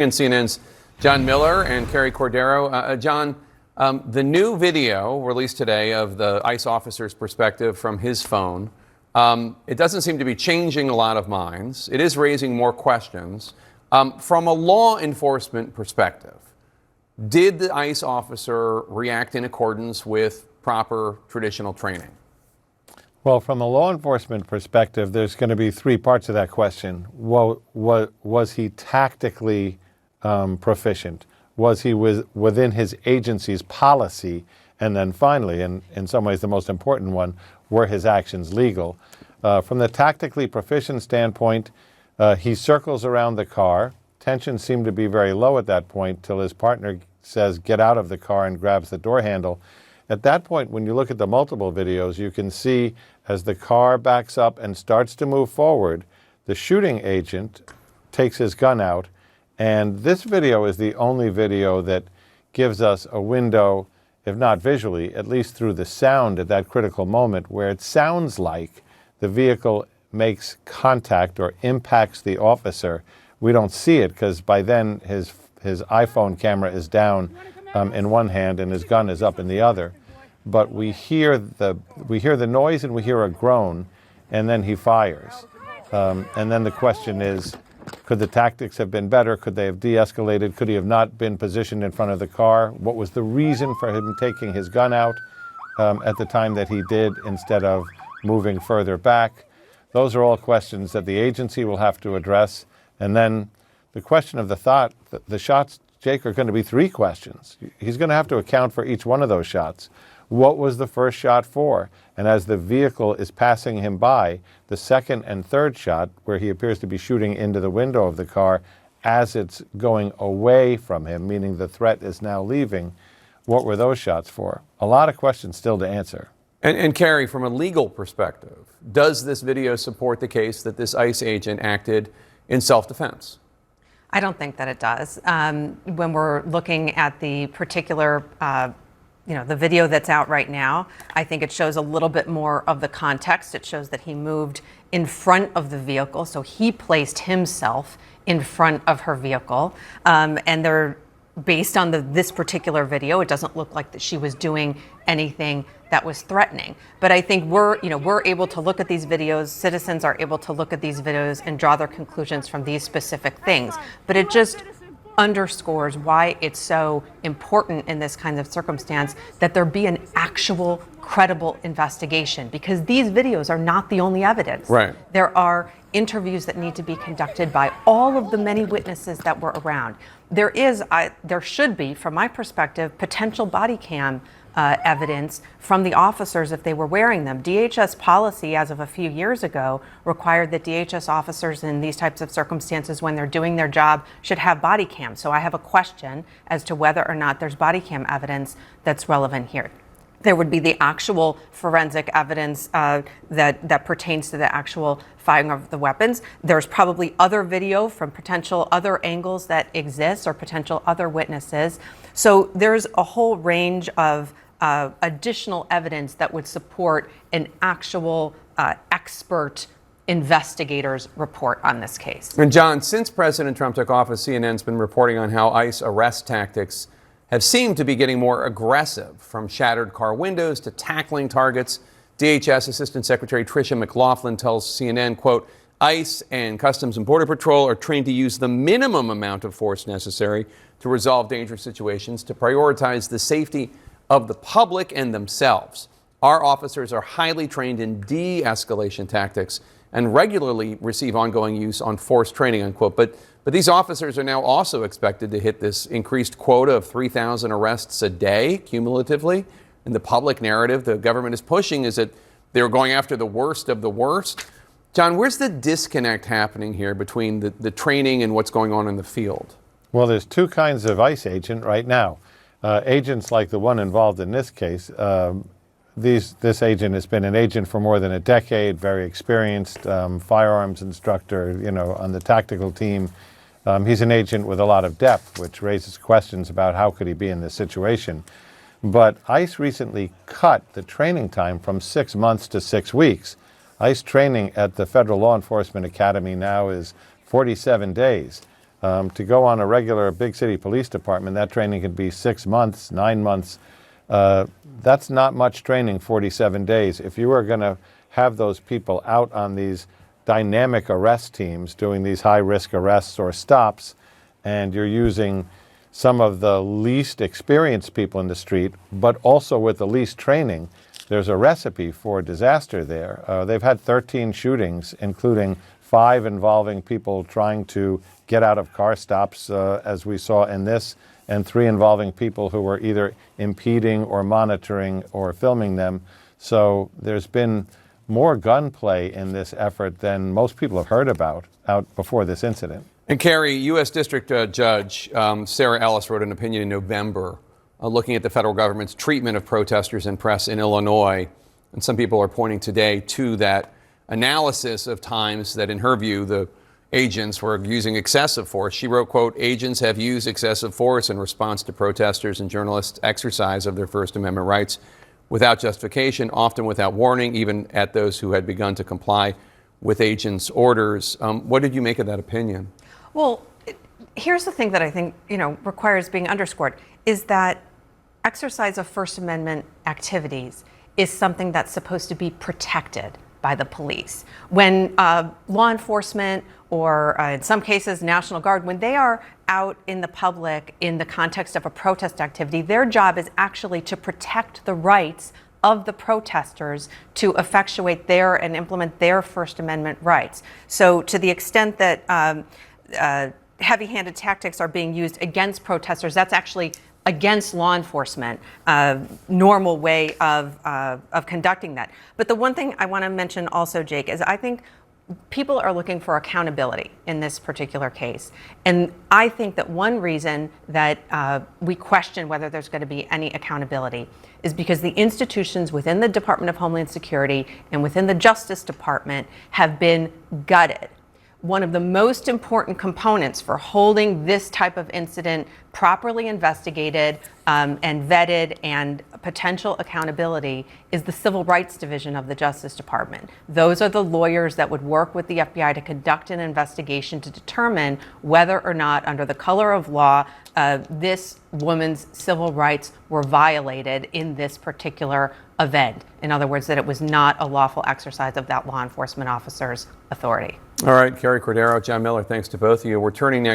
And CNN's John Miller and Carrie Cordero. John, the new video released today of the ICE officer's perspective from his phone, it doesn't seem to be changing a lot of minds. It is raising more questions. From a law enforcement perspective, did the ICE officer react in accordance with proper traditional training? Well, from a law enforcement perspective, there's going to be three parts of that question. Was he tactically proficient? Was he within his agency's policy? And then finally, and in some ways the most important one, were his actions legal? From the tactically proficient standpoint, he circles around the car. Tensions seem to be very low at that point till his partner says, "Get out of the car," and grabs the door handle. At that point, when you look at the multiple videos, you can see as the car backs up and starts to move forward, the shooting agent takes his gun out. And this video is the only video that gives us a window, if not visually, at least through the sound at that critical moment, where it sounds like the vehicle makes contact or impacts the officer. We don't see it because by then his iPhone camera is down in one hand and his gun is up in the other. But we hear the noise and we hear a groan, and then he fires. And then the question is, could the tactics have been better? Could they have de-escalated? Could he have not been positioned in front of the car? What was the reason for him taking his gun out at the time that he did instead of moving further back? Those are all questions that the agency will have to address. And then the question of the shots, Jake, are going to be three questions. He's going to have to account for each one of those shots. What was the first shot for? And as the vehicle is passing him by, the second and third shot, where he appears to be shooting into the window of the car as it's going away from him, meaning the threat is now leaving, what were those shots for? A lot of questions still to answer. And Carrie, from a legal perspective, does this video support the case that this ICE agent acted in self-defense? I don't think that it does. When we're looking at the particular the video that's out right now, I think it shows a little bit more of the context. It shows that he moved in front of the vehicle, so he placed himself in front of her vehicle. And based on this particular video, it doesn't look like that she was doing anything that was threatening. But I think we're able to look at these videos. Citizens are able to look at these videos and draw their conclusions from these specific things. But it just underscores why it's so important in this kind of circumstance that there be an actual credible investigation, because these videos are not the only evidence. Right. There are interviews that need to be conducted by all of the many witnesses that were around. There should be, from my perspective, potential body cam evidence from the officers if they were wearing them. DHS policy as of a few years ago required that DHS officers in these types of circumstances, when they're doing their job, should have body cam. So I have a question as to whether or not there's body cam evidence that's relevant here. There would be the actual forensic evidence that pertains to the actual firing of the weapons. There's probably other video from potential other angles that exist or potential other witnesses. So there's a whole range of additional evidence that would support an actual expert investigator's report on this case. And John, since President Trump took office, CNN's been reporting on how ICE arrest tactics have seemed to be getting more aggressive, from shattered car windows to tackling targets. DHS Assistant Secretary Tricia McLaughlin tells CNN, quote, ICE and Customs and Border Patrol are trained to use the minimum amount of force necessary to resolve dangerous situations, to prioritize the safety of the public and themselves. Our officers are highly trained in de-escalation tactics and regularly receive ongoing use on force training, unquote. But these officers are now also expected to hit this increased quota of 3,000 arrests a day cumulatively. And the public narrative the government is pushing is that they're going after the worst of the worst. John, where's the disconnect happening here between the training and what's going on in the field? Well, there's two kinds of ICE agent right now. Agents like the one involved in this case, this agent has been an agent for more than a decade, very experienced, firearms instructor, on the tactical team. He's an agent with a lot of depth, which raises questions about how could he be in this situation. But ICE recently cut the training time from 6 months to 6 weeks. ICE training at the Federal Law Enforcement Academy now is 47 days. To go on a regular big city police department, that training could be 6 months, 9 months. That's not much training, 47 days. If you are going to have those people out on these dynamic arrest teams doing these high-risk arrests or stops, and you're using some of the least experienced people in the street, but also with the least training, there's a recipe for disaster there. They've had 13 shootings, including 5 involving people trying to get out of car stops, as we saw in this, and 3 involving people who were either impeding or monitoring or filming them. So there's been more gunplay in this effort than most people have heard about out before this incident. And Carrie, U.S. District Judge Sarah Ellis wrote an opinion in November looking at the federal government's treatment of protesters and press in Illinois. And some people are pointing today to that analysis of times that, in her view, the agents were using excessive force. She wrote, quote, "Agents have used excessive force in response to protesters and journalists' exercise of their First Amendment rights without justification, often without warning, even at those who had begun to comply with agents' orders." What did you make of that opinion? Well, here's the thing that I think, requires being underscored, is that exercise of First Amendment activities is something that's supposed to be protected by the police. When law enforcement or in some cases National Guard, when they are out in the public in the context of a protest activity, their job is actually to protect the rights of the protesters to effectuate their and implement their First Amendment rights. So to the extent that heavy-handed tactics are being used against protesters, that's actually against law enforcement, normal way of conducting that. But the one thing I want to mention also, Jake, is I think people are looking for accountability in this particular case. And I think that one reason that we question whether there's going to be any accountability is because the institutions within the Department of Homeland Security and within the Justice Department have been gutted. One of the most important components for holding this type of incident properly investigated and vetted and potential accountability is the Civil Rights Division of the Justice Department. Those are the lawyers that would work with the FBI to conduct an investigation to determine whether or not, under the color of law, this woman's civil rights were violated in this particular event. In other words, that it was not a lawful exercise of that law enforcement officer's authority. All right, Carrie Cordero, John Miller, thanks to both of you. We're turning next.